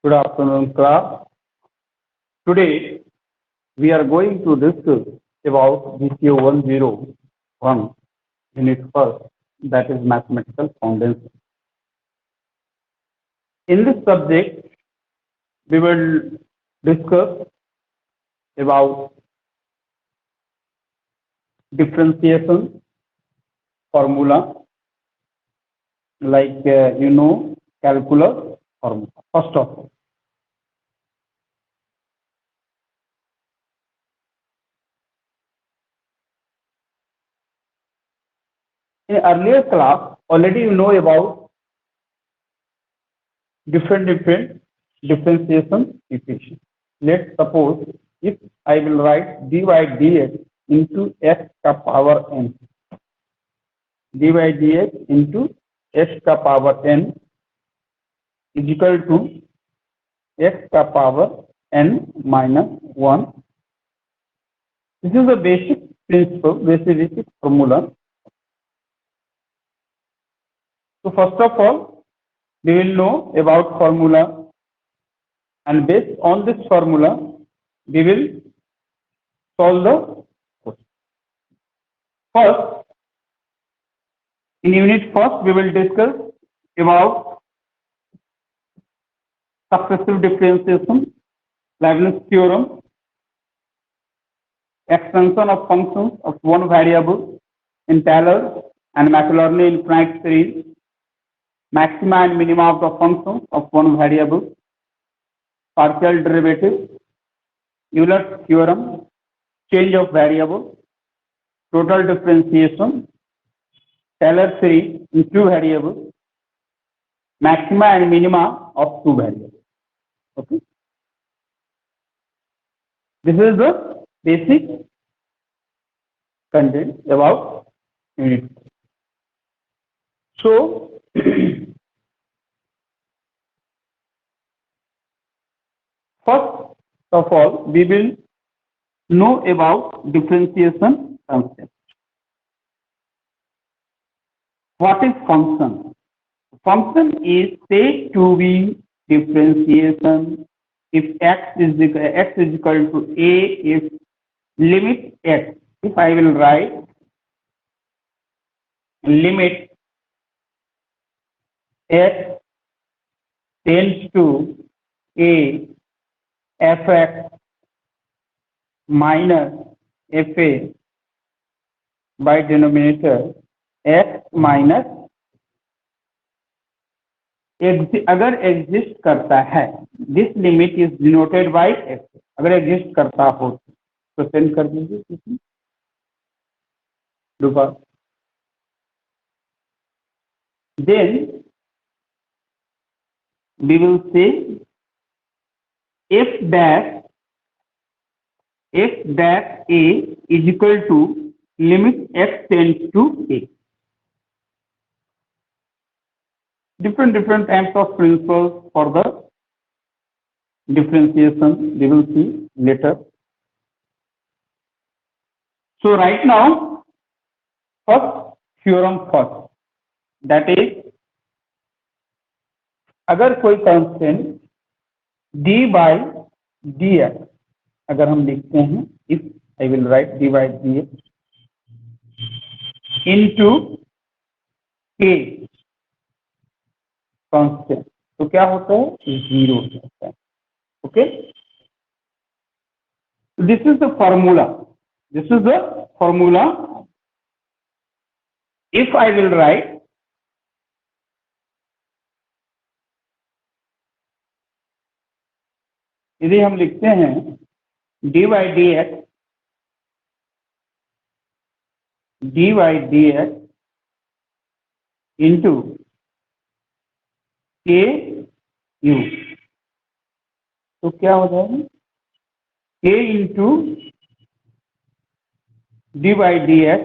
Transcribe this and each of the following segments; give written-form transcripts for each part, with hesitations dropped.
Good afternoon, class. Today we are going to discuss about GCO 101 unit first, that is mathematical foundation. In this subject, we will discuss about differentiation formula, like calculus formula. First of all, in earlier class, already you know about different differentiation equations. Let's suppose if I will write dy dx into x ka power n, dy dx into x ka power n is equal to x ka power n minus 1. This is the basic principle, basic formula. So first of all, we will know about formula, and based on this formula, we will solve the question. First, in unit first, we will discuss about successive differentiation, Leibniz theorem, extension of functions of one variable in Taylor and Maclaurin infinite series, maxima and minima of the functions of one variable, partial derivative, Euler's theorem, change of variable, total differentiation, Taylor series in two variables, maxima and minima of two variables. Okay. This is the basic content about unit. So, first of all, we will know about differentiation concept. What is function? Function is said to be differentiation if x is equal to a if limit x. If I will write limit x tends to a fx minus fa by denominator x minus अगर exist करता है, this limit is denoted by x, अगर exist करता हो तो send कर दीजिए किसी दोबारा. Then we will say f dash a is equal to limit x tends to a. Different types of principles for the differentiation we will see later. So right now, first theorem first, that is अगर कोई constant d by dx अगर हम लिखते हैं, if I will write d by dx into k constant, तो क्या होता है, जीरो होता है. Okay, this is the formula. If I will write यदि हम लिखते हैं dy dx into k u, तो क्या हो जाएगा, k into dy dx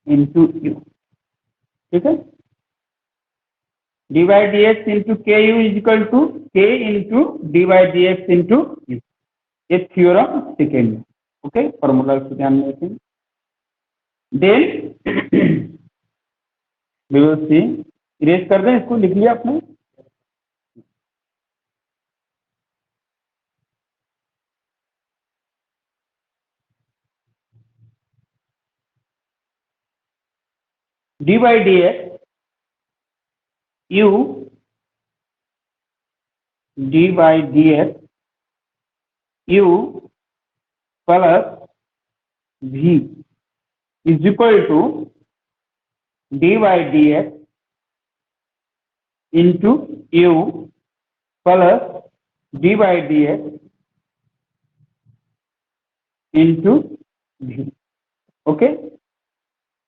into u. ठीक है, dy dx into ku is equal to k into dy dx into u. ये थ्योरम सेकेंड. ओके, फॉर्मूला को ध्यान में रखें. Then we will see, erase कर दें इसको, लिख लिया आपने. D by D x u d by dx u plus v is equal to d by dx into u plus d by dx into v. Okay,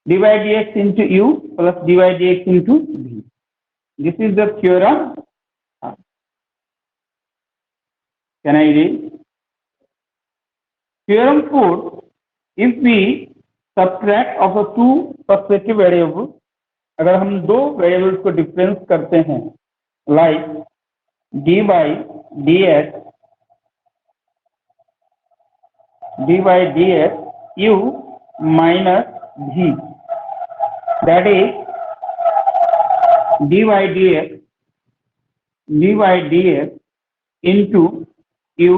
d by dx into u plus d by dx into v. This is the theorem. Can I read? Theorem 4. If we subtract of the two perspective variables, अगर हम दो variables को difference करते हैं, like D by D X U minus V, that is D by D x into U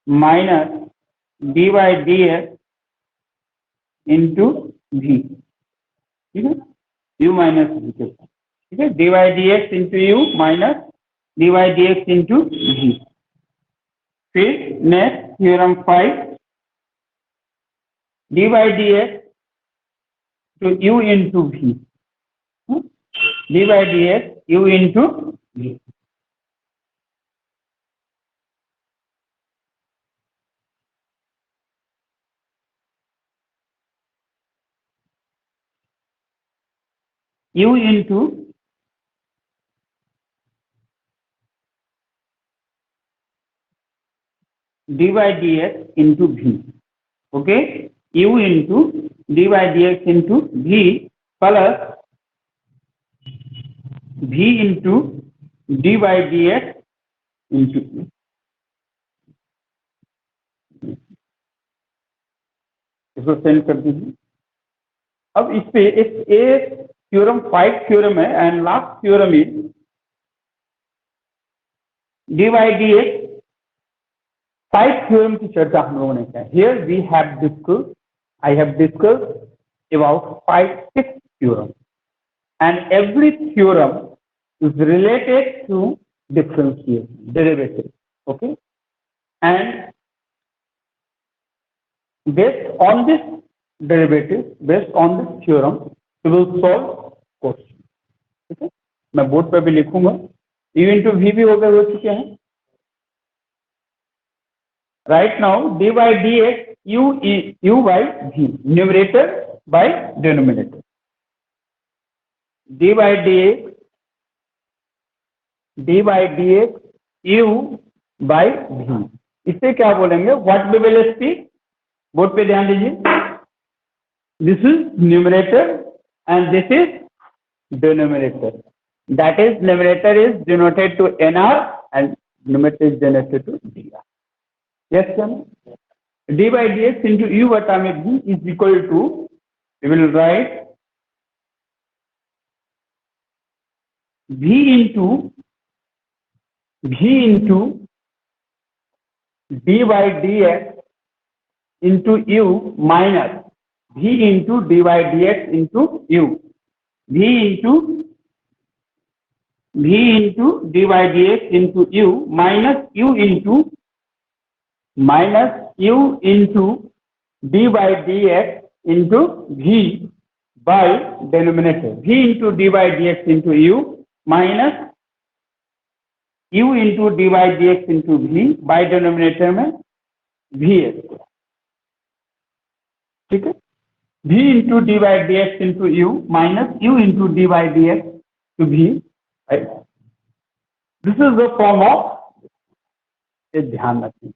minus D by D x into V. ठीक है, you minus भी के साथ. ठीक है, D by D x into U minus D by D x into भी. फिर next theorem 5, D by D x to u into v, d by dx u into v. U into d by dx into v. Okay, u into d by dx into v plus v into d by dx into v. इसको send कर दीजिए. अब इस पे एक theorem 5 theorem है and last theorem is D by D x. 5 theorem की चर्चा हम लोगों ने किया. Here we have discuss, I have discuss about 5-6 theorem and every theorem is related to differentiation, derivative. Okay, and based on this derivative, based on this theorem, we will solve question. ठीक है, मैं board पर भी लिखूंगा. u into v भी हो गए, हो चुके हैं. Right now d by dx u by v, numerator by denominator. d by dx u by v. इससे क्या बोलेंगे? What we will speak. Board पे ध्यान दीजिए. This is numerator and this is denominator. That is numerator is denoted to nr and numerator is denoted to dr. Yes sir. d by dx into u बटा में v is equal to, we will write v into d by dx into u minus v into d by dx into u. v into d by dx into u minus u into d by dx into v by denominator. v into d by dx into u minus u into d by dx into v by denominator में v है. ठीक है, v into d by dx into u minus u into d by dx to v. Right? This is the form of, ये ध्यान रखिए.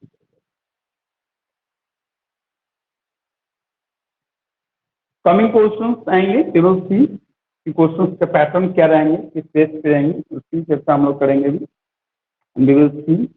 Coming questions आएंगे, we will see कि questions के पैटर्न क्या रहेंगे, किस बेस पे रहेंगे, उसकी चर्चा हम लोग करेंगे भी. We will see.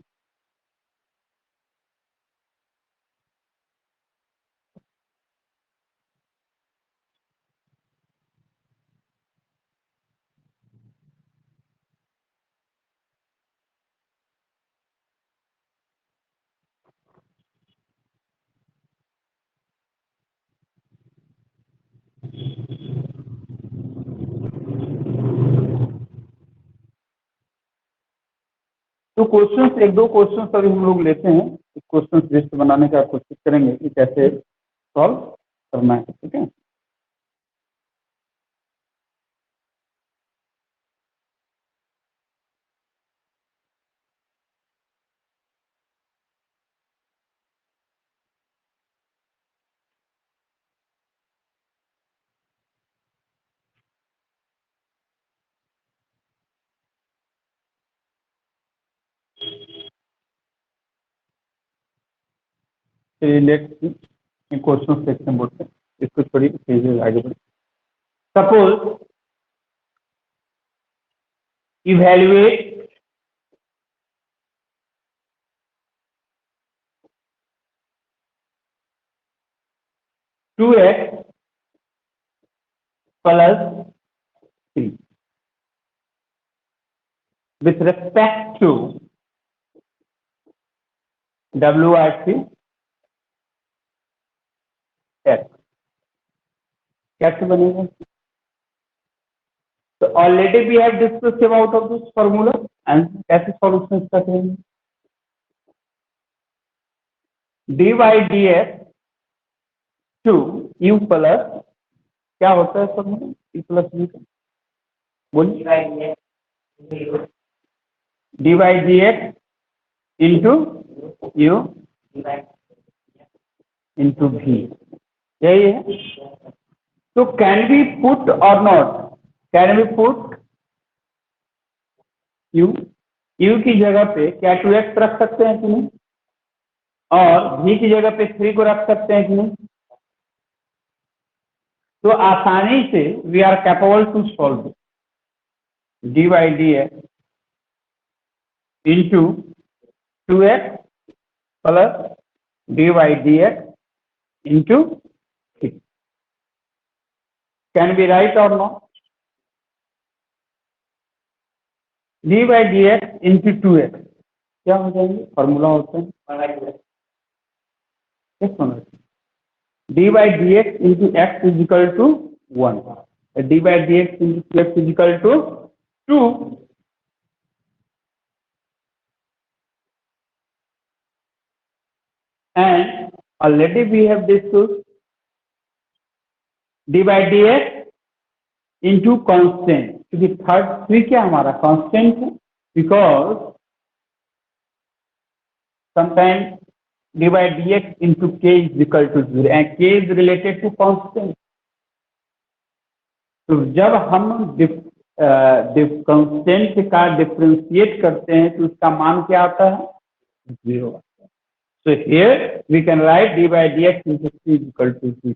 तो क्वेश्चन, एक दो क्वेश्चन अभी हम लोग लेते हैं, क्वेश्चन लिस्ट बनाने का कोशिश करेंगे कि कैसे सॉल्व करना है। ठीक है, लेट्स क्वेश्चन सेक्शन बोलते हैं इसको, थोड़ी चीजें आगे बढ़े। Suppose evaluate two x plus 3 with respect to WRC x, कैसे बनेगा? तो already we have discussed about of this formula and कैसे सॉल्यूशन इसका करेंगे। dy dx टू u प्लस क्या होता है फार्मूला u प्लस v का, बोलिए। dy dx into u into v, यही है। तो कैन बी पुट और not, can be put u, u की जगह पे क्या 2x रख सकते हैं कि नहीं, और v की जगह पे 3 को रख सकते हैं कि नहीं। तो आसानी से we are capable to solve dy dx into 2x plus dy dx into 3, can be right or not. dy dx into 2x क्या हो जाएंगे, फॉर्मूला होता है dy dx into x is equal to 1, dy dx into x is equal to 2, and already we have discussed dy dx into constant, क्योंकि third 3 क्या हमारा constant है, because sometimes dy dx into k is equal to 0 and k is related to constant। तो जब हम constant का differentiate करते हैं तो उसका मान क्या आता है, 0 आता है। So here we can write dy dx into c is equal to 0।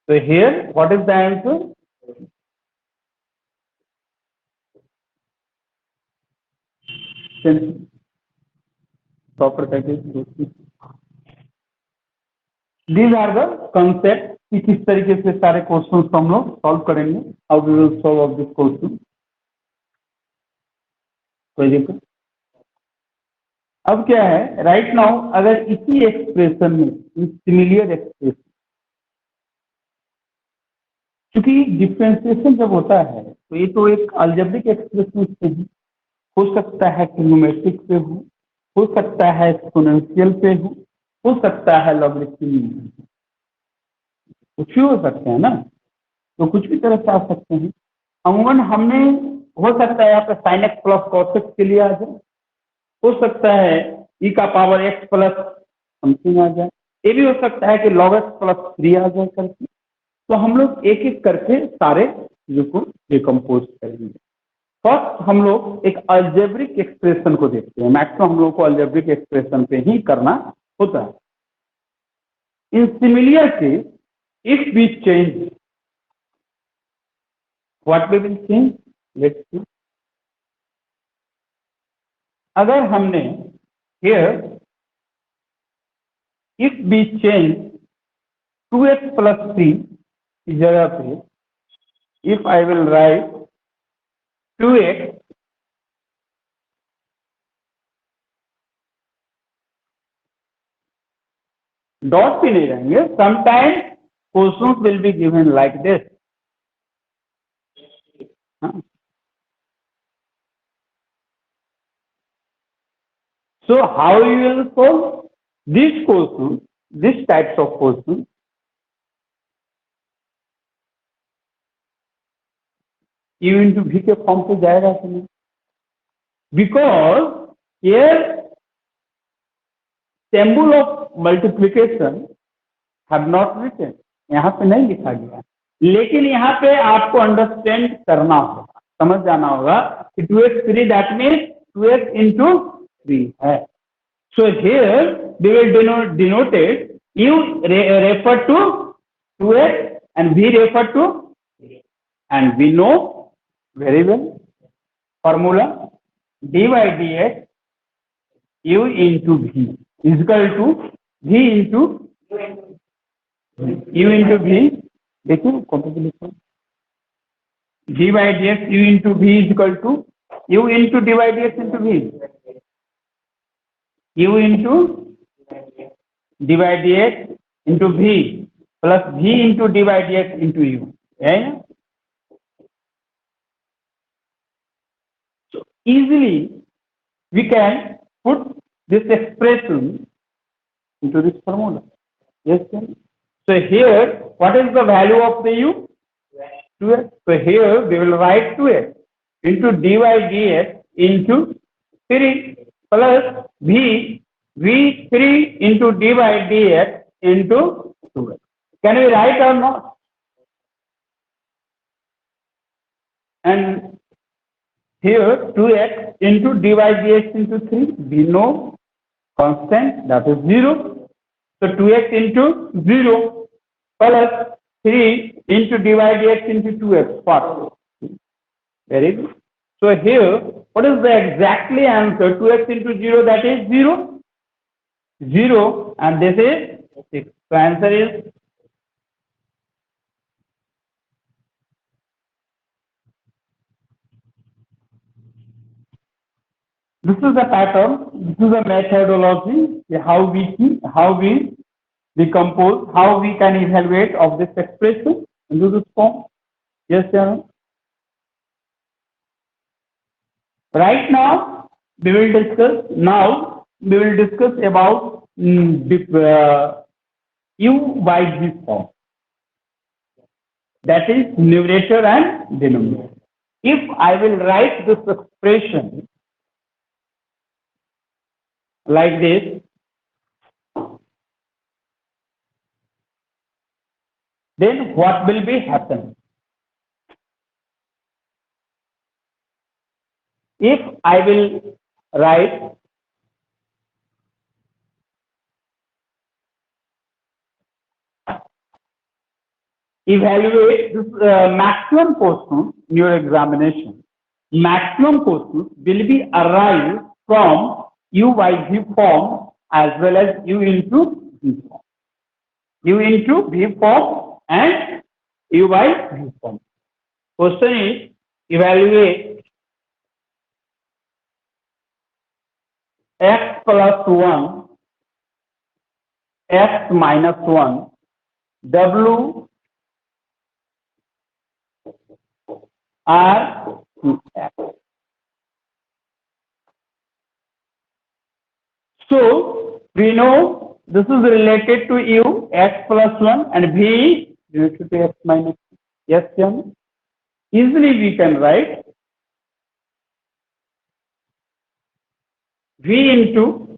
So here what is the answer? Proper package। These are the concepts कि किस तरीके से सारे क्वेश्चंस को हम लोग सॉल्व करेंगे। How we will solve of this question, कोई दिक्कत। अब क्या है, राइट नाउ अगर इसी एक्सप्रेशन में सिमिलर एक्सप्रेशन, क्योंकि डिफरेंशिएशन जब होता है तो ये तो एक अलजेब्रिक एक्सप्रेशन से हो सकता है, ट्रिग्नोमेट्रिक पे हो सकता है एक्सपोनेंशियल पे हो सकता है लॉगरिथमिक, कुछ भी हो सकते हैं ना, तो कुछ भी तरह से आ सकते हैं। अमूमन हमने हो सकता है यहाँ पे sine x plus cos x के लिए आ जाए, हो सकता है ई का पावर एक्स प्लस समथिंग आ जाए, ये भी हो सकता है कि लॉग एक्स प्लस 3 आ जाए करके। तो हम लोग एक एक करके सारे चीजों को डिकम्पोज करेंगे। फर्स्ट हम लोग एक अलजेब्रिक एक्सप्रेशन को देखते हैं, मैक्सिमम हम लोग को अलजेब्रिक एक्सप्रेशन पे ही करना होता है। In similar case if we change, what we will change, let's see। अगर हमने here if we change 2x plus 3 की जगह पे if I will write 2x dot भी नहीं रहेंगे, sometimes questions will be given like this। So how you will solve this question, this types of question? U into V के form पे जाएगा कि नहीं? Because here symbol of multiplication have not written, यहाँ पे नहीं लिखा गया, लेकिन यहाँ पे आपको अंडरस्टैंड करना होगा, समझ जाना होगा कि 2x3 that means 2x into 3 है. So here we will denote it. U refer to 2x and V refer to 3. And we know very well formula dy dx U into V is equal to V into U into V. देखिए कौन सा लिखा है dy dx U into V is equal to U into dy dx into V. U into dy dx into V plus V into dy dx into U है ना. So easily we can put this expression into this formula. Yes, sir. So here what is the value of the U? 2x. So here we will write 2x into dy dx into 3 plus V3 into dy dx into 2x. Can we write or not? And here 2x into dy dx into 3, we know constant, that is 0. So 2x into 0 plus 3 into dy dx into 2x. What? Very good. So here, what is the exactly answer? 2x into 0, that is 0. 0 and this is 6. So answer is this is the pattern, this is the methodology, how we decompose, how we can evaluate of this expression into this form. Yes, sir. Right now we will discuss. Now we will discuss about U by V form. That is numerator and denominator. If I will write this expression like this, then what will be happen? If I will write evaluate this maximum question in your examination, maximum question will be arrived from U by V form as well as U into V form. U into V form and U by V form. Question is evaluate x plus 1, x minus 1, W R X. So we know this is related to U, x plus 1 and V related to x minus 1. Yes, John? Easily we can write V into,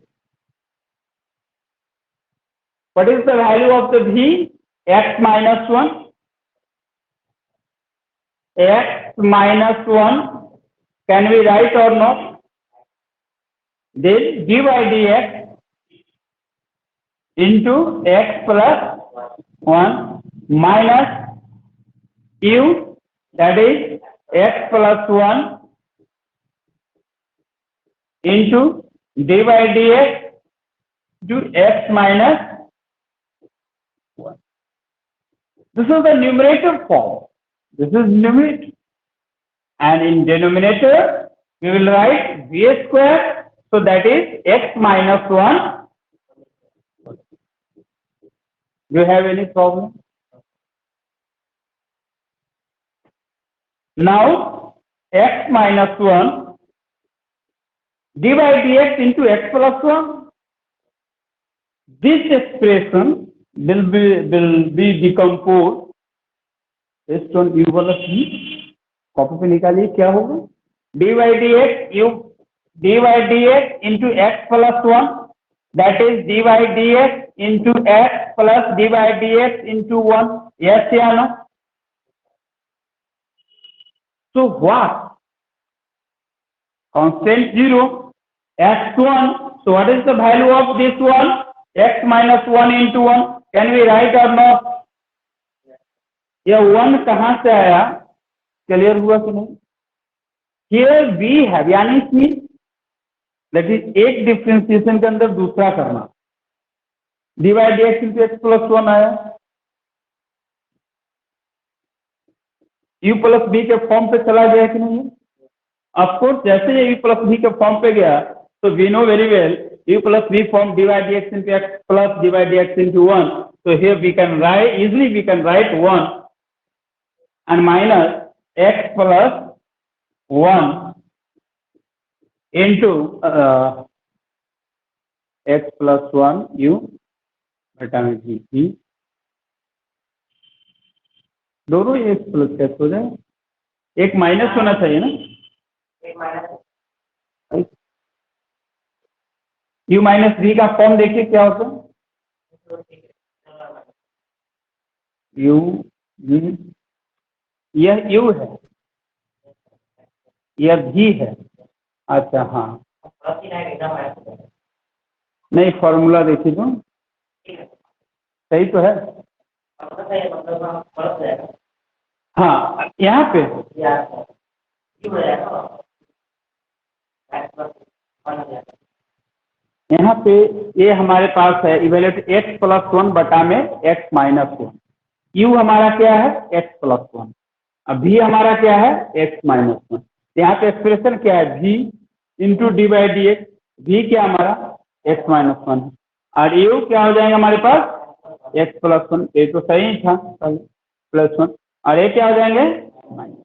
what is the value of the V? X minus 1. X minus 1. Can we write or not? Then dy dx into x plus 1 minus U, that is x plus 1 into dy dx to x minus 1. This is the numerator form. This is numerator. And in denominator, we will write v square. So that is x minus 1. Do you have any problem? Now, x minus 1 dy dx into x plus 1. This expression will be decomposed based on u plus v. Copy पे निकालिए क्या होगा, dy dx into x plus 1, that is dy dx into x plus dy dx into 1. Yes या no? So what? Constant 0, x1. So what is the value of this one? X minus 1 into 1. Can we write or not? यह 1 कहां से आया, clear हुआ कि नहीं? Here we have, यानी कि that is एक डिफरेंशिएशन के अंदर दूसरा करना, dy dx into x plus 1 आया, u plus b के फॉर्म पे चला गया कि नहीं? ऑफकोर्स जैसे ये u plus b के फॉर्म पे गया तो we know very well u plus v form dy dx into x plus dy dx into 1. So here we can write easily, we can write 1 and minus x plus 1 into x plus 1 u बटा में v, दोनों ये plus कैसे हो जाए, एक minus होना चाहिए ना, u माइनस v का फॉर्म देखिए क्या होता है, u v, यह u है, यह v है। अच्छा हाँ, नहीं फॉर्मूला देखिए तो सही तो है, हाँ यहाँ पे यहाँ पे ये हमारे पास है इवेल्यूट x प्लस 1 बटा में x माइनस 1, u हमारा क्या है x प्लस 1, अब v हमारा क्या है x माइनस 1। यहाँ पे एक्सप्रेशन क्या है v into d by D x, v क्या हमारा x माइनस 1 और u क्या हो जाएगा हमारे पास x प्लस 1, ये तो सही ही था प्लस 1 और ये क्या हो जाएंगे माइनस।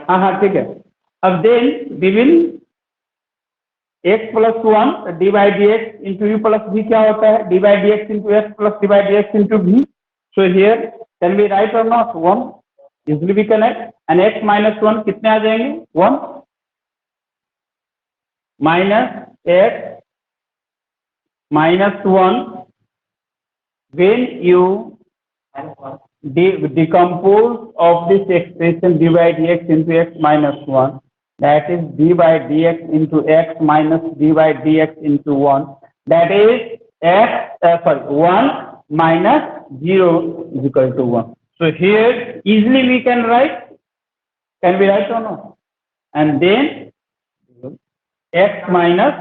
हाँ हाँ ठीक है, अब then we will x plus 1 D by D x into U plus v क्या होता है D by D x into x plus D by D x into v। So here can be right or not 1, easily we can write and x minus 1 कितने आ जाएंगे 1 minus x minus 1 when you decompose of this expression d by dx into x minus 1, that is d by dx into x minus d by dx into 1, that is x 1 minus 0 is equal to 1. So here easily we can write, can we write or not, and then x minus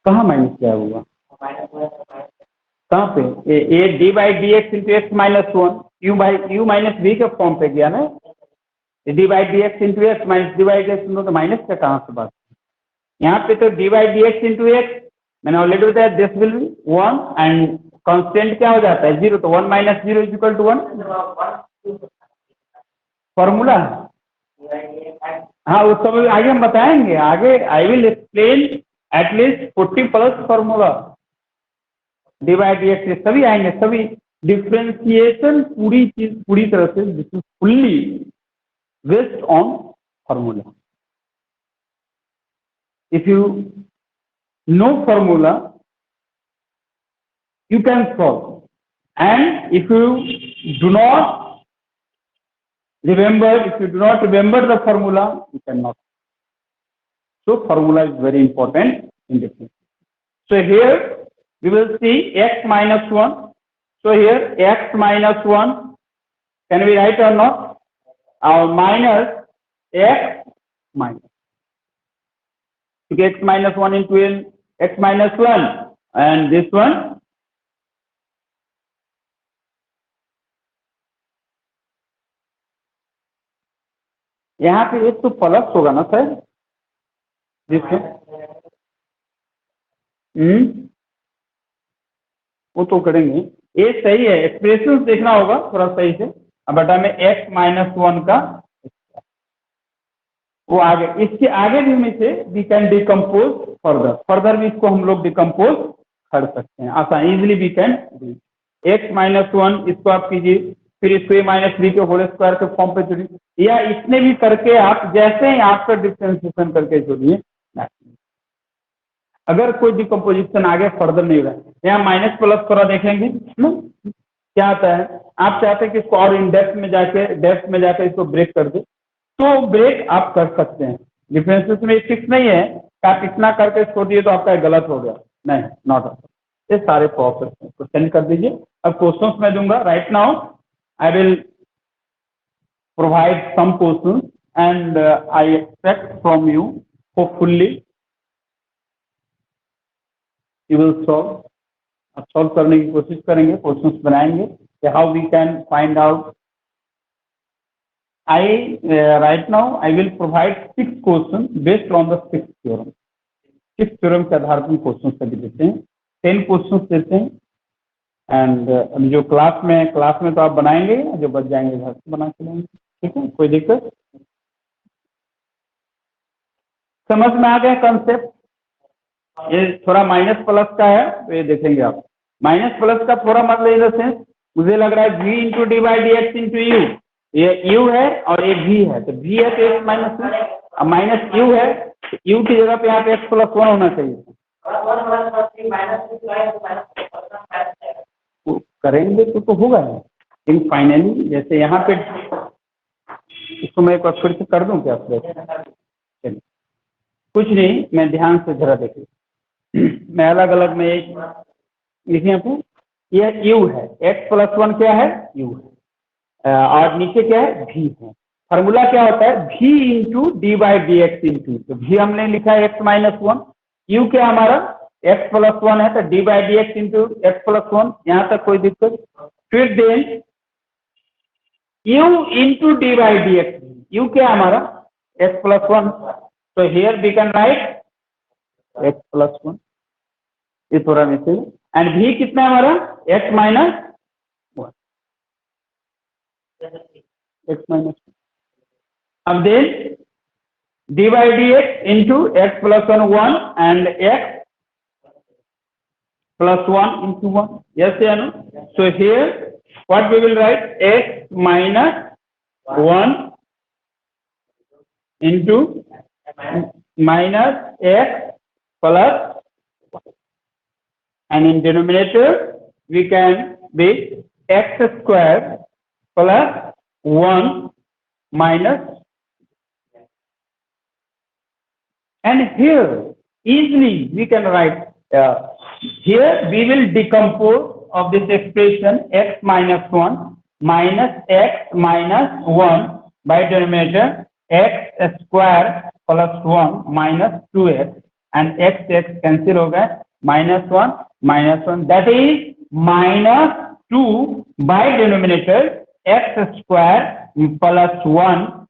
कहाँ minus क्या हुआ, कहाँ पे ए d by D x into x minus 1 u minus v के form पे गया ना, d by D x into x minus D by D x तो माइनस का कहाँ से बात, यहाँ पे तो d by D x into x मैंने ऑलरेडी बताया this will be 1 and constant क्या हो जाता है 0, तो 1 minus 0 is equal to 1 formula. हाँ उस समय आगे हम बताएंगे, आगे I will explain at least 40 plus formula d by D x सभी आएंगे, सभी डिफ्रेंसिएशन पूरी चीज पूरी तरह से this is fully based on formula. If you know formula you can solve, and if you do not remember, if you do not remember the formula, you cannot. So formula is very important in this. So here we will see x minus 1. So here x minus 1, can we write or not? Our minus x minus. X minus 1 into x minus 1, and this one यहाँ पे एक तो plus होगा ना sir, जिसमें वो तो करेंगे, ये सही है, एक्सप्रेशन देखना होगा थोड़ा सही से। अब बटा में x माइनस 1 का वो आगे, इसके आगे भी में से वी कैन डिकम्पोज फर्दर भी इसको हम लोग डिकम्पोज कर सकते हैं आसान, easily we can x minus 1 इसको आप कीजिए, फिर इसको a माइनस 3 के होल स्क्वायर के फॉर्म पे जोड़िए, या इसने भी करके आप जैसे ही आपका डिफ्रेंशिएशन करके जोड़िए। अगर कोई डिकम्पोजिशन आगे फर्दर नहीं रहा, यहाँ माइनस प्लस थोड़ा देखेंगे ना क्या आता है। आप चाहते हैं कि इसको और इन डेप्थ में जाके इसको ब्रेक कर दे, तो ब्रेक आप कर सकते हैं। डिफरेंसेस में फिक्स नहीं है कि आप इतना करके छोड़ दिए तो आपका गलत हो गया, नहीं, नॉट। ये सारे प्रोसेस को सेंड कर दीजिए। अब क्वेश्चंस मैं दूंगा, right now I will provide some questions and I expect from you hopefully you will solve. आप सॉल्व करने की कोशिश करेंगे, क्वेश्चंस बनाएंगे कि how we can find out. right now I will provide 6 questions based on the 6th theorem। 6 theorem के आधार पर questions सभी देते हैं, 10 क्वेश्चंस देते हैं। एंड जो क्लास में तो आप बनाएंगे, जो बच जाएंगे घर से बना के लेंगे, ठीक है, कोई दिक्कत? समझ में आ गया कंसेप्ट? ये थोड़ा माइनस प्लस का है तो ये देखेंगे आप। माइनस प्लस का थोड़ा मतलब इन द सेंस, मुझे लग रहा है v into d by D x into you, ये u है और ये v है, तो v है तो x माइनस है, अब माइनस u है, u की जगह पे यहाँ पे x प्लस 1 होना चाहिए। तो करेंगे तो होगा, लेकिन फाइनली जैसे यहाँ पे इसको मैं एक बार फिर से कर दूं क्या? कुछ नहीं, मैं ध्यान से जरा देखिए, मैं अलग अलग में एक लिखिए आपको, यह u है, x प्लस 1 क्या है? u है, और नीचे क्या है? v है। फार्मूला क्या होता है? v into d by D x into, तो v हमने लिखा है x माइनस 1, u क्या हमारा x प्लस 1 है, तो d by D x into x plus 1, यहाँ तक कोई दिक्कत? फिर then u into d by D x, u क्या हमारा x प्लस 1, तो here we can write x plus 1, ये थोड़ा नीचे, एंड v कितना है हमारा? x minus 1, x minus 1। अब then d by D x into x plus 1 and x plus 1 into 1, yes or no? So here what we will write? X minus 1 into minus x plus 1, and in denominator we can be x square plus 1 minus, and here easily we can write here we will decompose of this expression x minus 1 minus x minus 1 by denominator x square plus 1 minus 2x, and x cancel हो गए, minus 1 that is minus 2 by denominator x square plus 1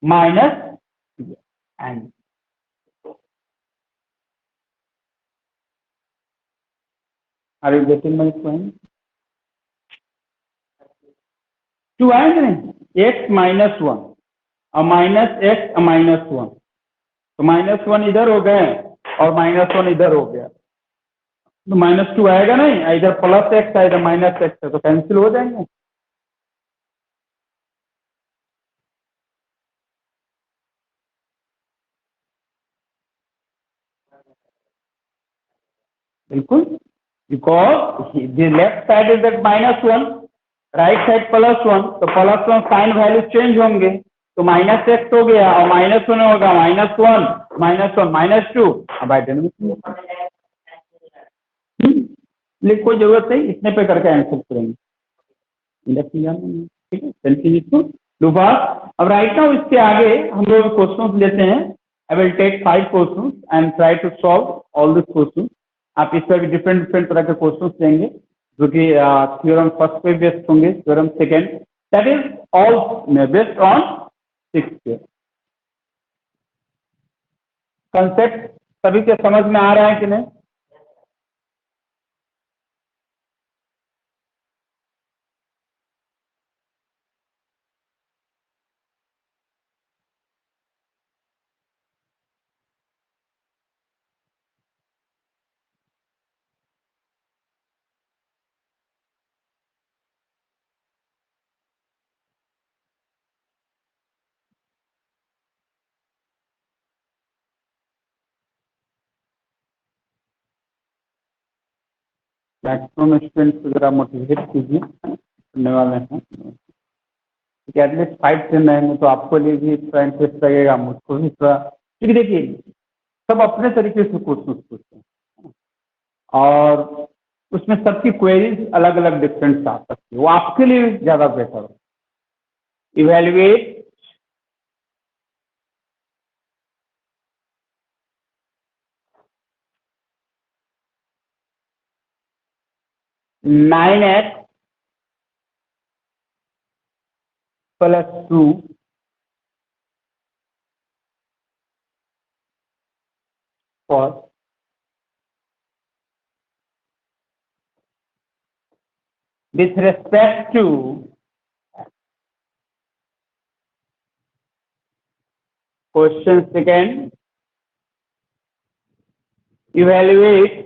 minus 2, and are you getting my point? 2 आएंगे नहीं, x minus 1 और minus x minus 1, तो minus 1 इधर हो गए और माइनस 1 इधर हो गया, तो माइनस 2 आएगा नहीं, इधर प्लस x है इधर माइनस x है, तो कैंसिल हो जाएंगे। बिल्कुल, because the left side is that minus 1, right side plus 1, तो प्लस 1 साइन वैल्यू चेंज होंगे, तो माइनस x हो गया और माइनस 1 होगा, माइनस 1 माइनस 2, अब लेकिन कोई जरूरत नहीं, इतने पे करके आंसर करेंगे, ठीक है। अब राइट नाउ इसके आगे हम लोग क्वेश्चंस लेते हैं। I will take 5 questions and try to solve all this question. आप इस पर भी डिफरेंट तरह के क्वेश्चंस लेंगे जो कि थ्योरम फर्स्ट पे बेस्ड होंगे, theorem second, that is all based on 6th concept. सभी के समझ में आ रहा है कि नहीं? मैक्सिमम स्टूडेंट्स को जरा मोटिवेट कीजिए, करने वाले हैं कि एटलीस्ट 5 दिन रहेंगे तो आपको लिए भी थोड़ा इंटरेस्ट लगेगा, मुझको भी थोड़ा, क्योंकि देखिए सब अपने तरीके से क्वेश्चन पूछते हैं और उसमें सबकी क्वेरीज अलग अलग डिफरेंट आ सकती है, वो आपके लिए ज़्यादा बेहतर हो। Evaluate nine x plus 2 for with respect to question second, evaluate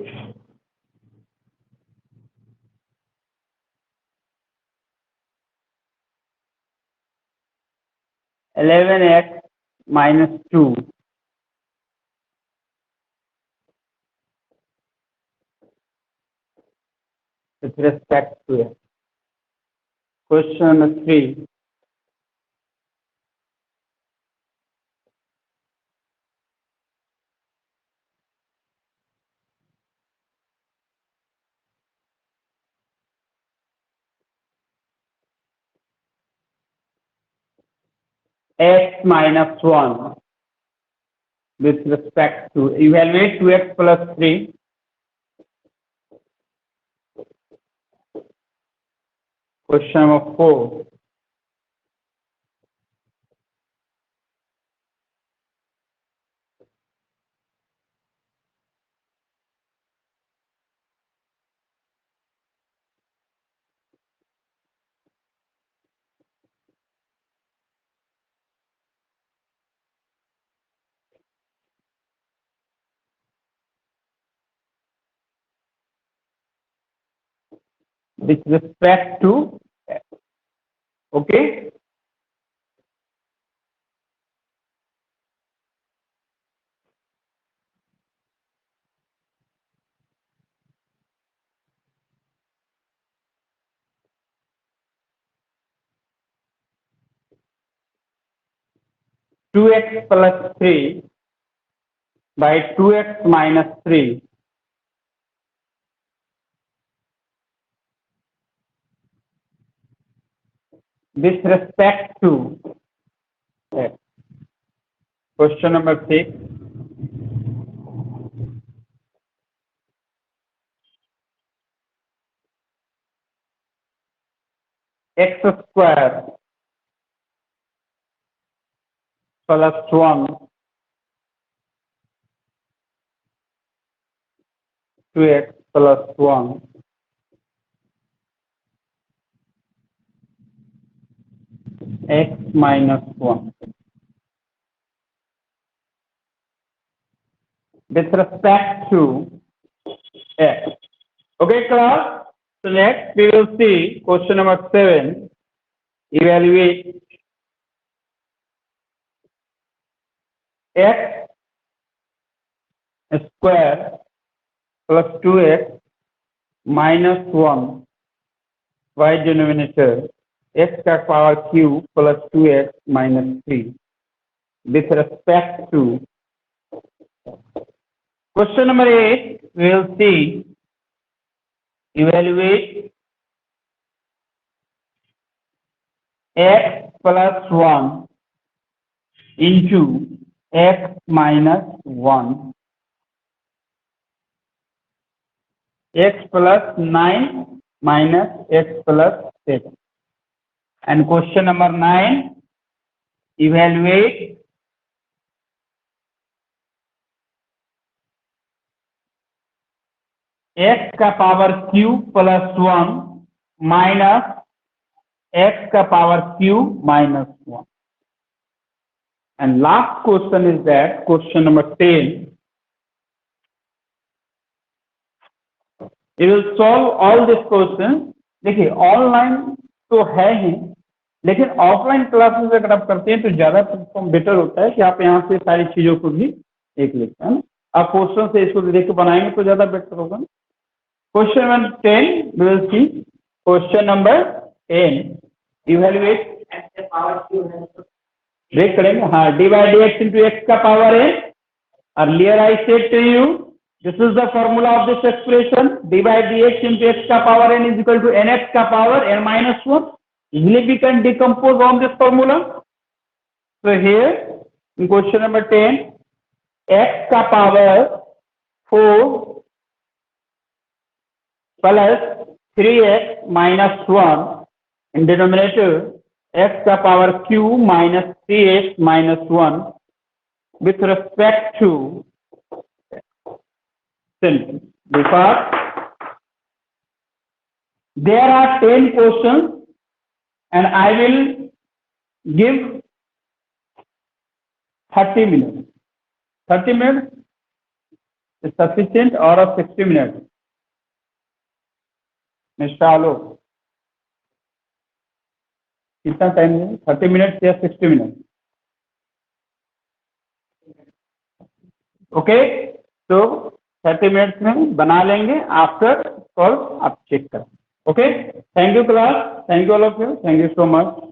eleven x minus 2 with respect to it. Question number 3, x minus 1 with respect to, evaluate 2x plus 3. Question number 4, with respect to x. Okay. Two x plus 3 by 2x minus 3 with respect to x. Question number 6, x square plus 1 2x plus 1 x minus 1 with respect to x. Okay, class. So next we will see question number 7. Evaluate x square plus 2x minus 1 y denominator x का power cube plus 2x minus 3 with respect to. Question number 8, we will see evaluate x plus 1 into x minus 1, x plus 9 minus x plus 7. And question number 9, evaluate x का power cube plus 1 minus x का power cube minus 1. And last question is that question number 10. You will solve all these questions. देखिए online तो है ही, लेकिन offline classes अगर आप करते हैं तो ज्यादा बेटर होता है कि आप यहाँ से सारी चीजों को भी देख लेते हैं ना, आप क्वेश्चन से इसको देख के बनाएंगे तो ज्यादा बेटर होगा ना। Question number 10, we will see. Question number 10. Evaluate. Break करेंगे. हाँ, d by dx into x का power n. Earlier I said to you, this is the formula of this expression. D by dx into x का power n is equal to nx का power n minus 1. Easily we can decompose on this formula. So here in question number 10, x का power 4 plus 3x minus 1 in denominator x का power q minus 3x minus 1 with respect to sin. Because there are 10 questions and I will give 30 minutes. 30 minutes is sufficient or of 60 minutes? Mr. Alok, कितना time है? 30 minute या 60 minute? Okay, तो 30 minutes में बना लेंगे. After call आप check करें. Okay, thank you class, thank you all of you, thank you so much.